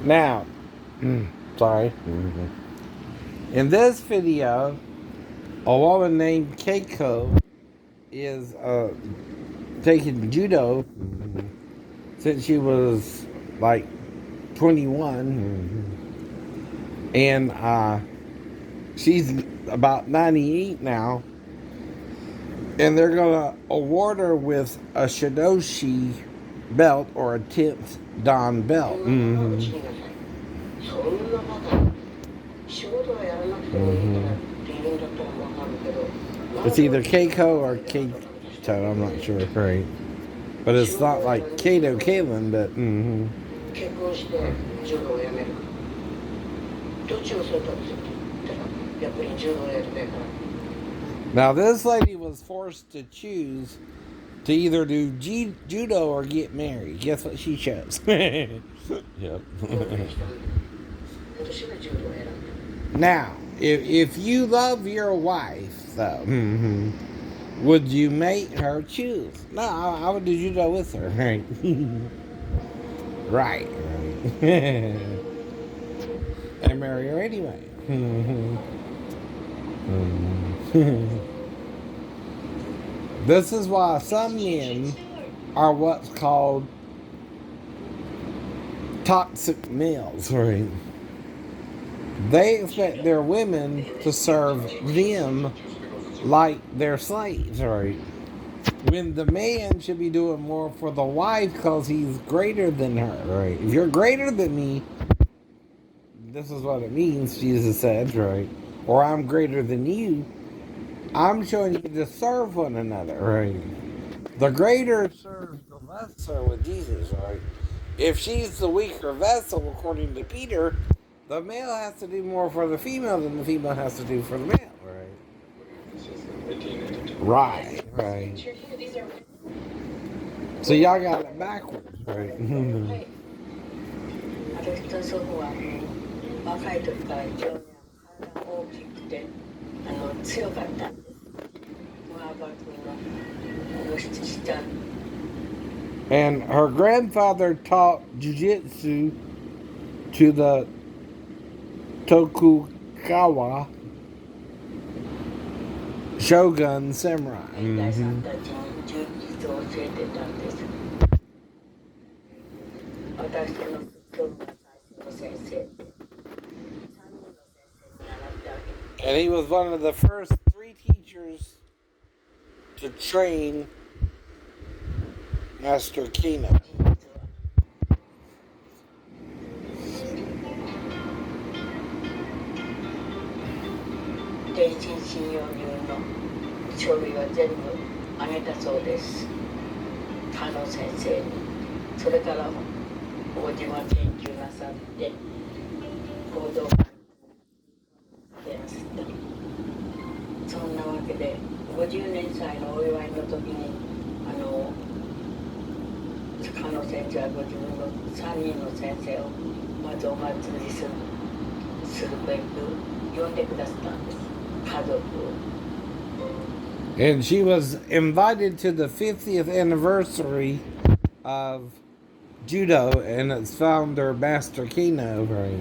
Now, sorry. In this video, a woman named Keiko is taking judo since she was like 21, and she's about 98 now, and they're gonna award her with a Shidoshi belt or a 10th Dan belt. It's either Keiko or Keito, I'm not sure, right? But it's not like Kato Kalin, but Now this lady was forced to choose to either do judo or get married. Guess what she chose? Yep. Now, if you love your wife, though, would you make her choose? No, I would do judo with her. Right. Right. And marry her anyway. This is why some men are what's called toxic males, right? They expect their women to serve them like they're slaves, right? When the man should be doing more for the wife because he's greater than her, right? If you're greater than me, this is what it means, Jesus said, right? Or I'm greater than you. I'm showing you to serve one another, right? The greater serves the lesser with Jesus, right? If she's the weaker vessel, according to Peter, the male has to do more for the female than the female has to do for the male, right? Right. So y'all got it backwards, right? And her grandfather taught jujitsu to the Tokugawa shogun samurai. And he was one of the first 3 teachers to train Master Kino. And she was invited to the 50th anniversary of Judo and its founder, Master Kino, right?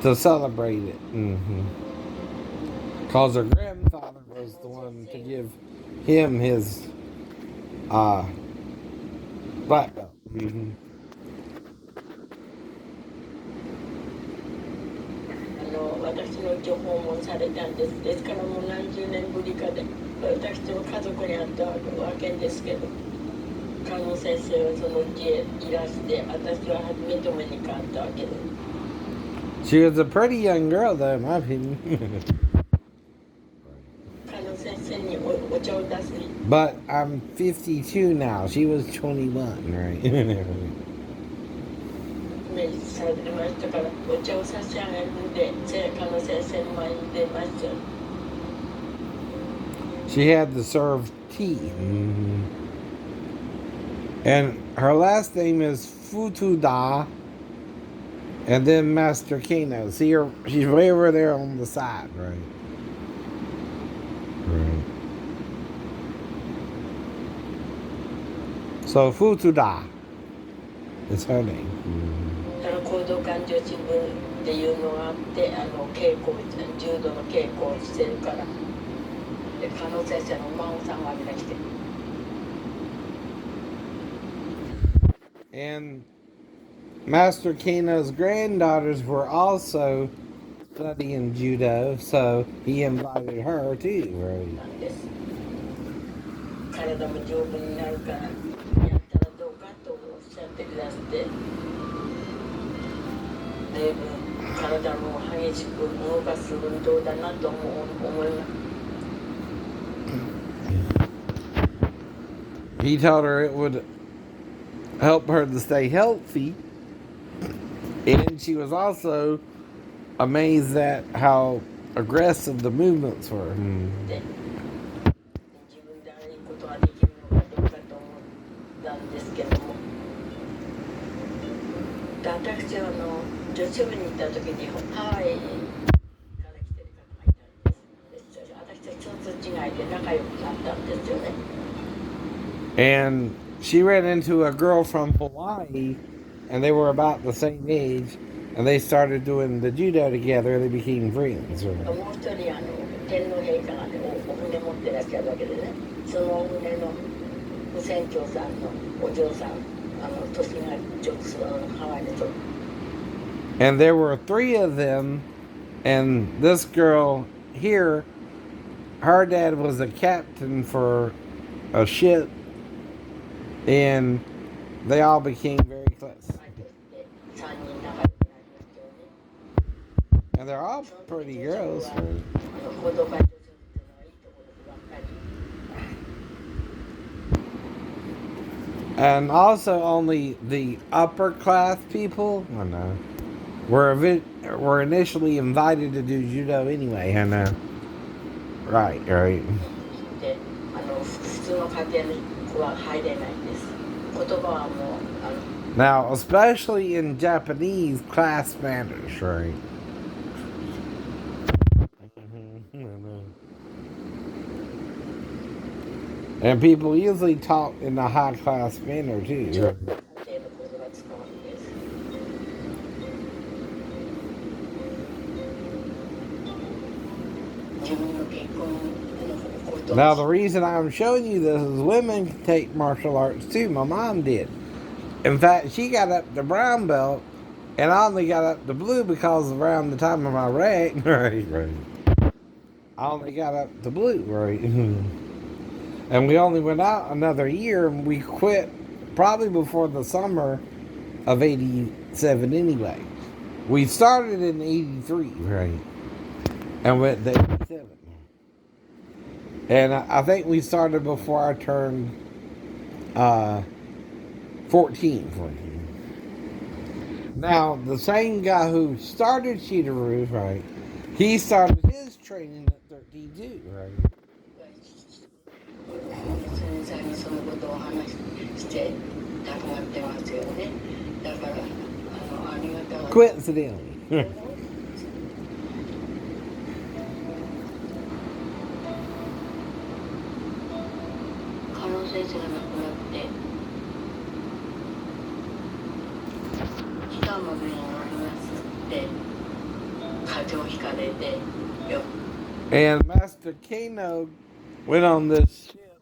To celebrate it. Because her grandfather was the one to give him his black belt. She was a pretty young girl, though, in my opinion. But I'm 52 now. She was 21, right? She had to serve tea. And her last name is Fukuda. And then Master Kino. See her? She's way over there on the side, right? Right. So Fukuda is her name. 行動感情新聞っていうのがあって、稽古、柔道の稽古をしてるから、で加納先生のお孫さんがみんな来て。And Master Kano's granddaughters were also studying judo, so he invited her too, right? なんです。体も丈夫になるから、やったらどうかとおっしゃってくださって、随分体も激しく動かす運動だなと思います。He told her it would help her to stay healthy, and she was also amazed at how aggressive the movements were. で、自分であれいいことができるのかどうかと思ったんですけども、で私は女子部に行った時にハワイから来てる方がいたんです。私と一つ違いで仲良くなったんですよね。And she ran into a girl from Hawaii, and they were about the same age, and they started doing the judo together. They became friends. もう一人天皇陛下がね、お船持ってらっしゃるわけでね、そのお船の船長さんのお嬢さん、年がちょっとハワイでちょっと。And there were three of them, and this girl here, her dad was a captain for a ship, and they all became very close. And they're all pretty girls. And also only the upper class people, I know, were initially invited to do judo anyway, I know. Right, right. Now, especially in Japanese, class matters, right? And people usually talk in a high class manner too. Right? Now, the reason I'm showing you this is women can take martial arts too. My mom did. In fact, she got up to brown belt, and I only got up to blue because around the time of my wreck, right? I only got up to blue, right? And we only went out another year, and we quit probably before the summer of '87 anyway. We started in '83, right? And went to '87. And I think we started before I turned 14. Now, the same guy who started Shidoru, right? He started his training at 13 too, right? Coincidentally. And Master Kano went on this ship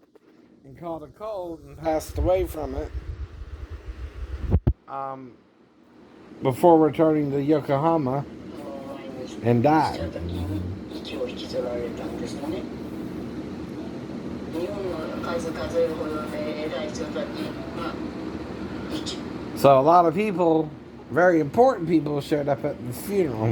and caught a cold and passed away from it before returning to Yokohama and died. So a lot of people, very important people, showed up at the funeral.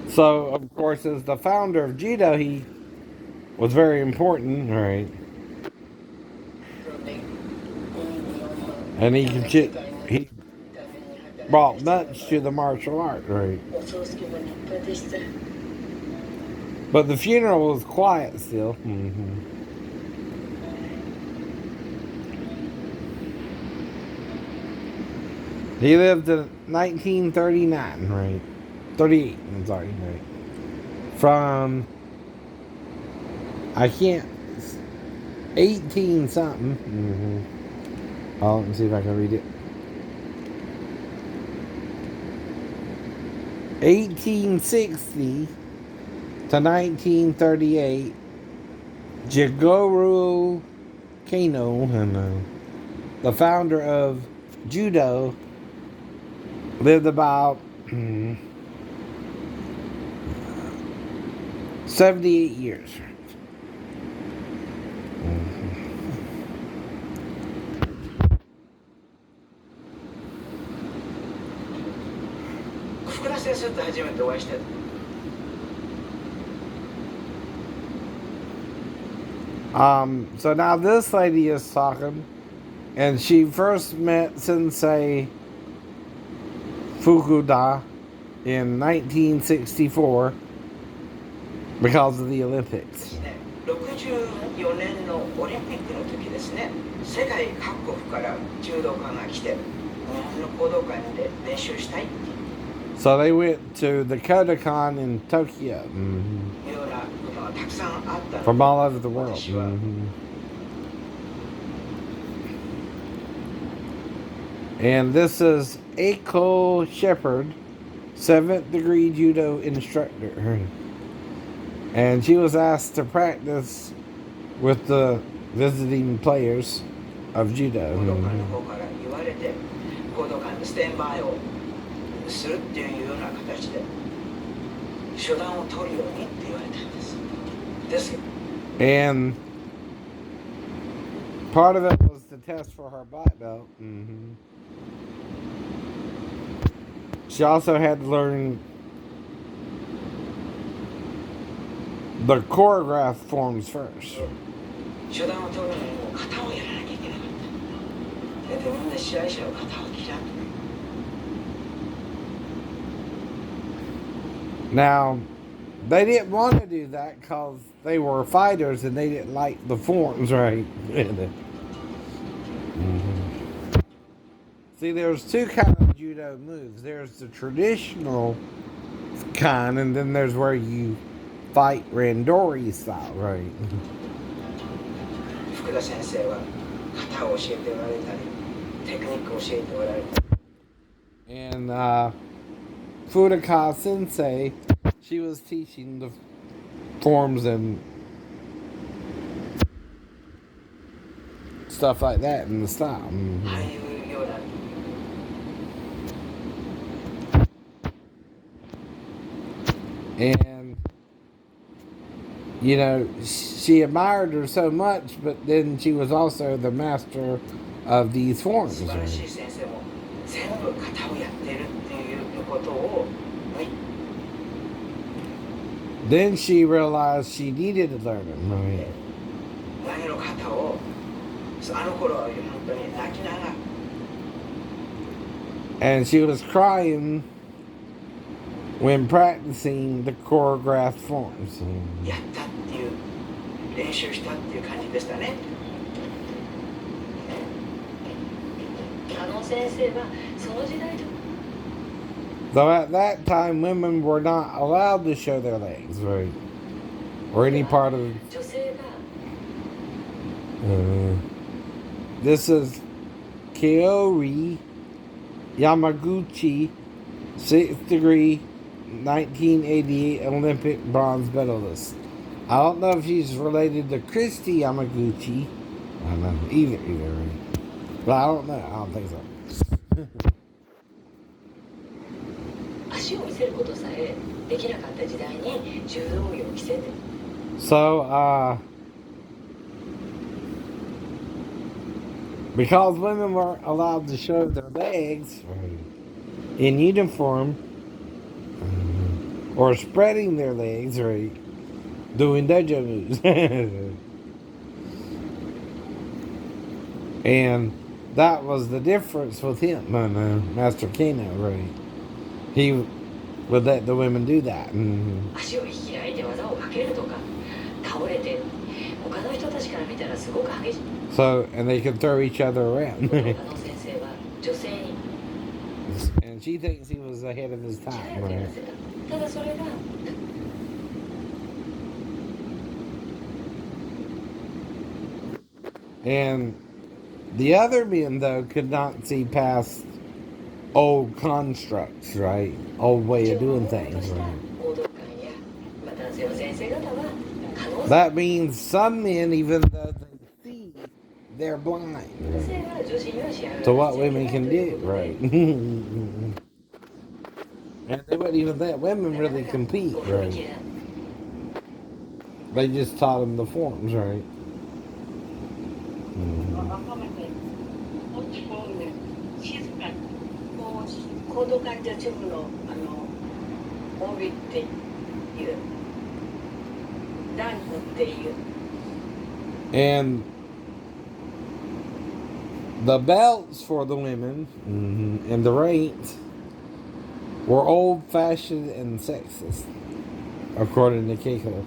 So, of course, as the founder of Judo, he was very important, right? And he brought much to the martial art, right? But the funeral was quiet still. He lived in 1939, right? 38, I'm sorry, right? from, I can't, 18 something. Oh, let me see if I can read it. 1860 to 1938, Jigoro Kano, the founder of Judo, lived about 78 years. So now this lady is talking, and she first met Sensei Fukuda in 1964 because of the Olympics. 64年のオリンピックの時ですね、世界各国から柔道家が来て、日本の講道館で練習したいって。 So they went to the Kodokan in Tokyo. From all over the world. And this is Keiko Shepherd, 7th degree judo instructor. And she was asked to practice with the visiting players of judo. And part of it was the test for her black belt. She also had to learn the choreographed forms first. Now, they didn't want to do that because they were fighters and they didn't like the forms, right? See, there's two kinds of judo moves. There's the traditional kind, and then there's where you fight randori style, right? And Fukuda Sensei, she was teaching the forms and stuff like that in the style. And, you know, she admired her so much, but then she was also the master of these forms. Then she realized she needed to learn them, right? And she was crying when practicing the choreographed forms. Though at that time, women were not allowed to show their legs, right? Or any part of... This is Kaori Yamaguchi, 6th degree, 1988 Olympic bronze medalist. I don't know if she's related to Christy Yamaguchi. I don't know. Either. But I don't know. I don't think so. So, because women weren't allowed to show their legs in uniform, or spreading their legs, or doing dojo moves. And that was the difference with him, Master Kano, right? He would let the women do that. So, and they could throw each other around. And she thinks he was ahead of his time, right? And the other men, though, could not see past old constructs, right? Old way of doing things, right? That means some men, even though they see, they're blind to what women can do, right? And they wouldn't even let women really compete, right? They just taught them the forms, right? And the belts for the women and the reins were old-fashioned and sexist, according to Keiko.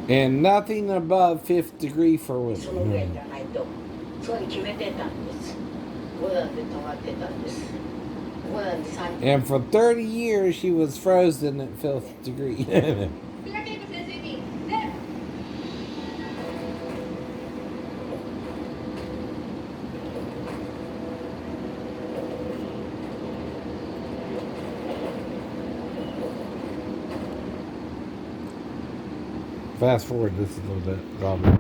And nothing above fifth degree for women. And for 30 years, she was frozen at fifth degree. Fast forward this a little bit, probably.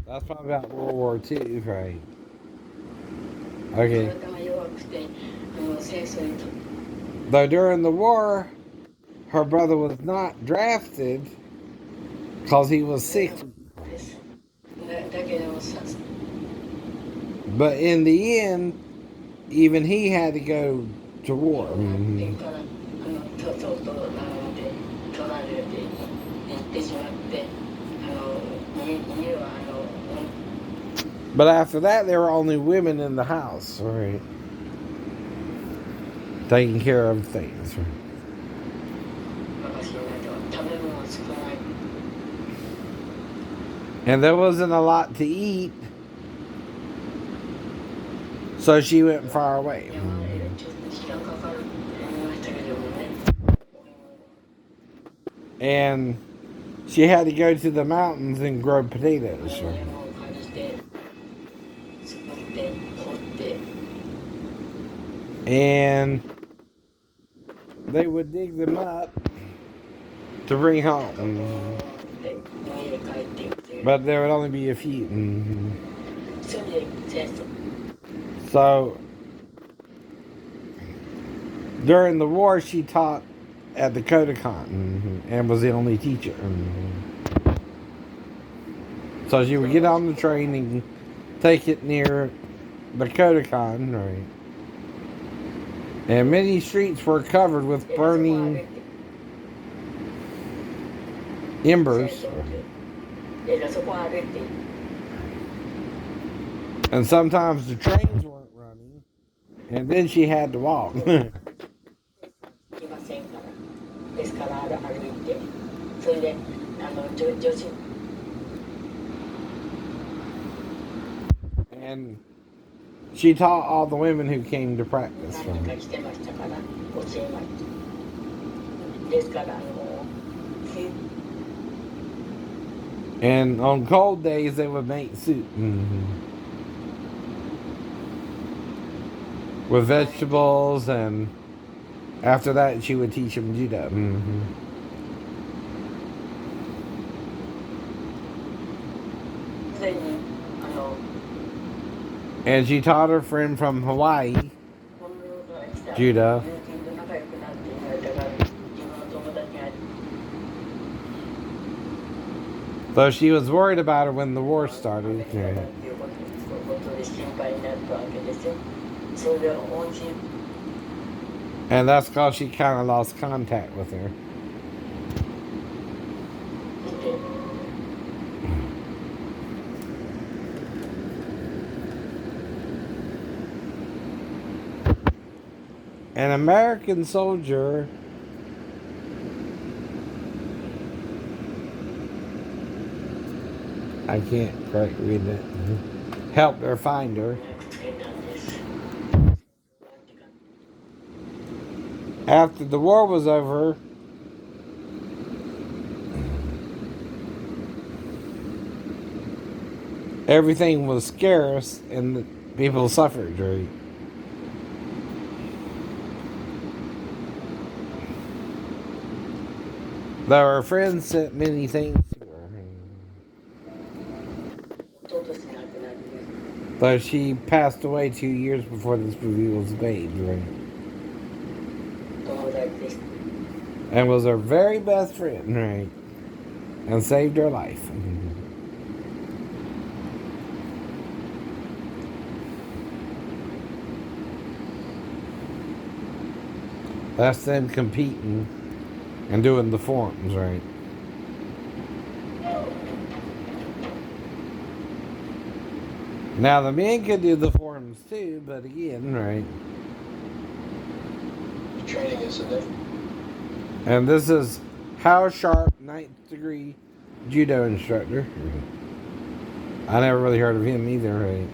That's probably about World War II, right? Okay. Though during the war, her brother was not drafted because he was sick. But in the end, even he had to go to war. But after that, there were only women in the house, right? Taking care of things. Right? And there wasn't a lot to eat, so she went far away. And she had to go to the mountains and grow potatoes. Right? And they would dig them up to bring home. But there would only be a few. So during the war, she taught at the Kodokan and was the only teacher. So she would get on the train and take it near the Kodokan, right? And many streets were covered with burning embers. And sometimes the trains weren't running, and then she had to walk. And she taught all the women who came to practice. And on cold days, they would make soup with vegetables, and after that, she would teach them Judo. And she taught her friend from Hawaii Judo. Though she was worried about her when the war started. And that's because she kind of lost contact with her. An American soldier I can't quite read it. Helped her find her. After the war was over, everything was scarce and the people suffered, right? Though her friends said many things to her. 弟として亡くなって、But she passed away 2 years before this movie was made, right? 友達でした。And was her very best friend, right? And saved her life. That's them competing and doing the forms, right? Now the men could do the forms too, but again, right? Training is a And this is How Sharp, 9th degree judo instructor. I never really heard of him either, right?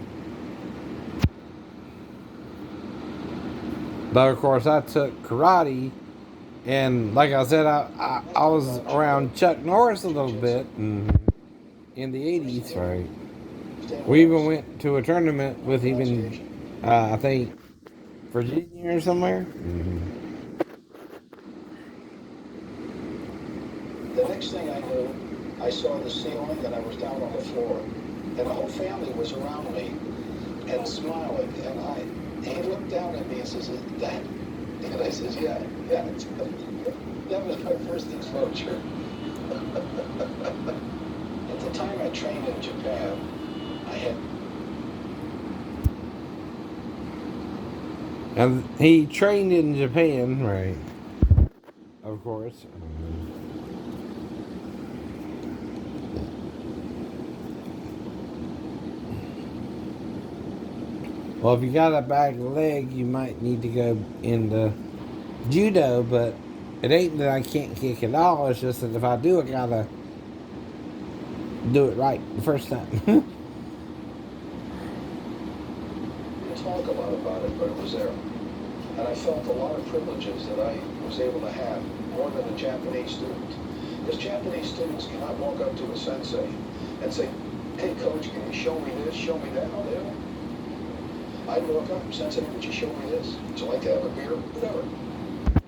Though of course I took karate, and like I said, I was around Chuck Norris a little bit in the 80s, right? We even went to a tournament with him in, I think, Virginia or somewhere. The next thing I knew, I saw the ceiling and I was down on the floor. And the whole family was around me and smiling. And he looked down at me and says, "Dad?" And I says, yeah. That was my first exposure. At the time I trained in Japan, I had... And he trained in Japan, right? Of course. Well, if you got a bad leg, you might need to go into judo, but it ain't that I can't kick at all. It's just that if I do, I gotta do it right the first time. didn't talk a lot about it, but it was there. And I felt a lot of privileges that I was able to have, more than a Japanese student. Because Japanese students cannot walk up to a sensei and say, "Hey coach, can you show me this, show me that?" No, they don't. I'd walk up, "Sensei, would you show me this? Would you like to have a beer?" Whatever.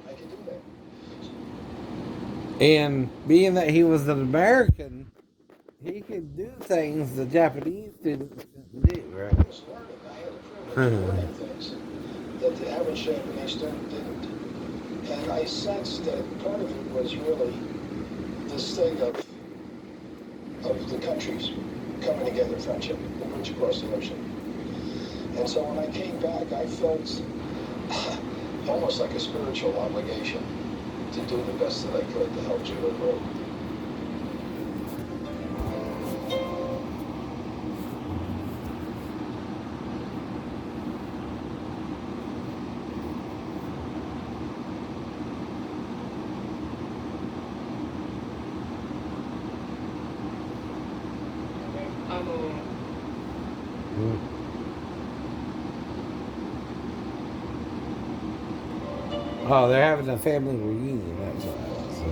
I can do that. And being that he was an American, he could do things the Japanese students couldn't do, right? I was learning. I had the privilege of learning things that the average Japanese student didn't. And I sensed that part of it was really this thing of the countries coming together, friendship, the bridge across the ocean. And so when I came back, I felt almost like a spiritual obligation to do the best that I could to help Judo grow. Oh, they're having a family reunion. That's all. So.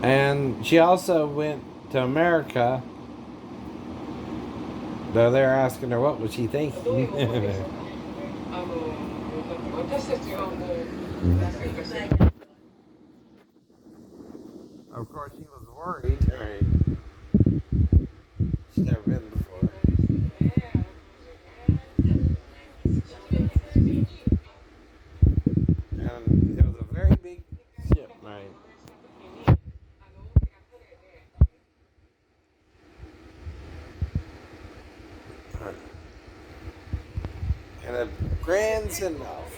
And she also went to America. Though they're asking her what was she thinking. Of course, she was worried. Right? She's never been before. And it was a very big ship, right? And a grand send-off.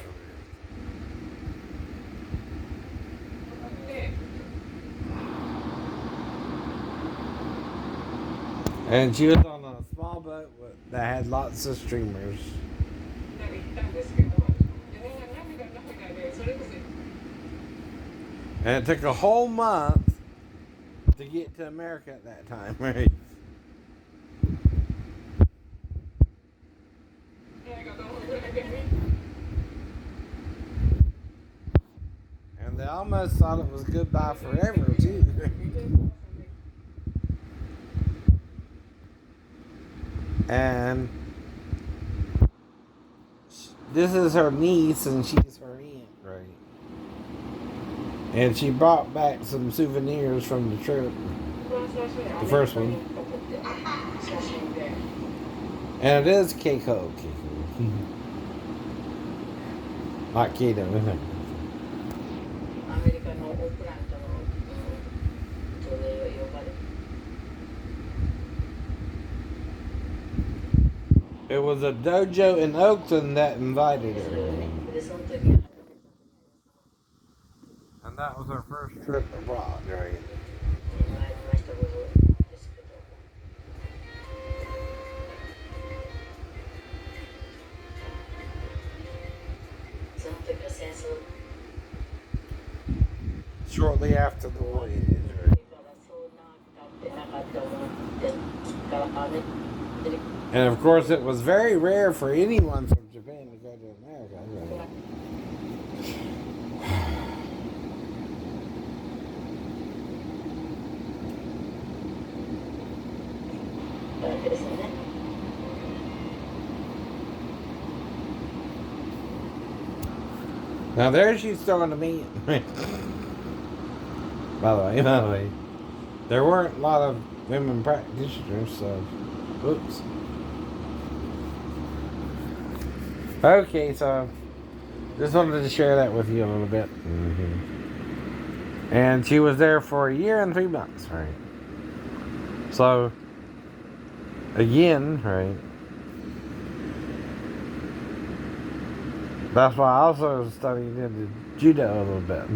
And she was on a small boat that had lots of streamers. And it took a whole month to get to America at that time, right? almost thought it was goodbye forever, too. And this is her niece, and she's her aunt, right? And she brought back some souvenirs from the trip, the first one. And it is Keiko. Not Keto, isn't it? It was a dojo in Oakland that invited her. And that was her first trip abroad, right? Shortly after the voyage, right? And of course, it was very rare for anyone from Japan to go to America. Right? Now there she's throwing the meat. By the way, there weren't a lot of women practitioners, so oops. Okay, so just wanted to share that with you a little bit. And she was there for a year and 3 months, right? So again, right? That's why I also studied into Judo a little bit.